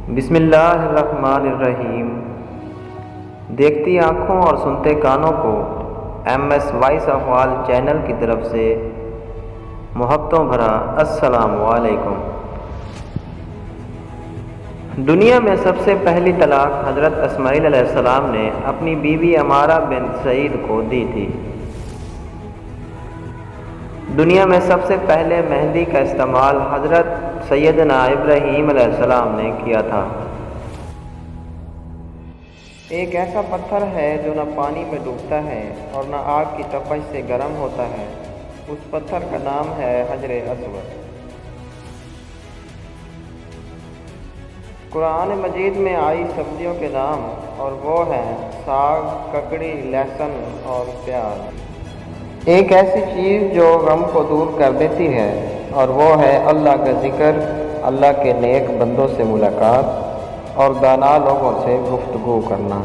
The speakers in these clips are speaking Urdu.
بسم اللہ الرحمن الرحیم۔ دیکھتی آنکھوں اور سنتے کانوں کو M S voice of all channel کی طرف سے محبتوں بھرا السلام علیکم۔ دنیا میں سب سے پہلی طلاق حضرت اسماعیل علیہ السلام نے اپنی بیوی عمارہ بنت سعید کو دی تھی۔ دنیا میں سب سے پہلے مہندی کا استعمال حضرت سیدنا ابراہیم علیہ السلام نے کیا تھا۔ ایک ایسا پتھر ہے جو نہ پانی میں ڈوبتا ہے اور نہ آگ کی تپش سے گرم ہوتا ہے، اس پتھر کا نام ہے حجر اسود۔ قرآن مجید میں آئی سبزیوں کے نام اور وہ ہیں ساگ، ککڑی، لہسن اور پیاز۔ ایک ایسی چیز جو غم کو دور کر دیتی ہے اور وہ ہے اللہ کا ذکر، اللہ کے نیک بندوں سے ملاقات اور دانا لوگوں سے گفتگو کرنا۔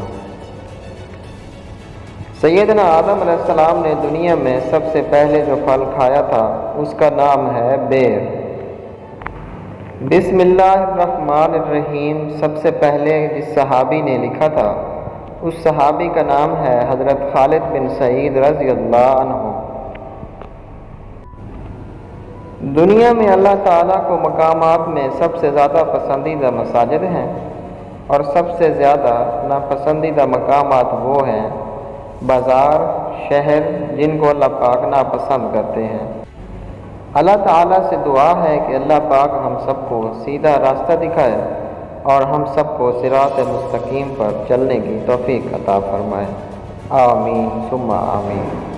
سیدنا آدم علیہ السلام نے دنیا میں سب سے پہلے جو پھل کھایا تھا اس کا نام ہے بیر۔ بسم اللہ الرحمن الرحیم سب سے پہلے جس صحابی نے لکھا تھا اس صحابی کا نام ہے حضرت خالد بن سعید رضی اللہ عنہ۔ دنیا میں اللہ تعالیٰ کو مقامات میں سب سے زیادہ پسندیدہ مساجد ہیں اور سب سے زیادہ ناپسندیدہ مقامات وہ ہیں بازار، شہر، جن کو اللہ پاک ناپسند کرتے ہیں۔ اللہ تعالیٰ سے دعا ہے کہ اللہ پاک ہم سب کو سیدھا راستہ دکھائے اور ہم سب کو صراط مستقیم پر چلنے کی توفیق عطا فرمائے۔ آمین ثم آمین۔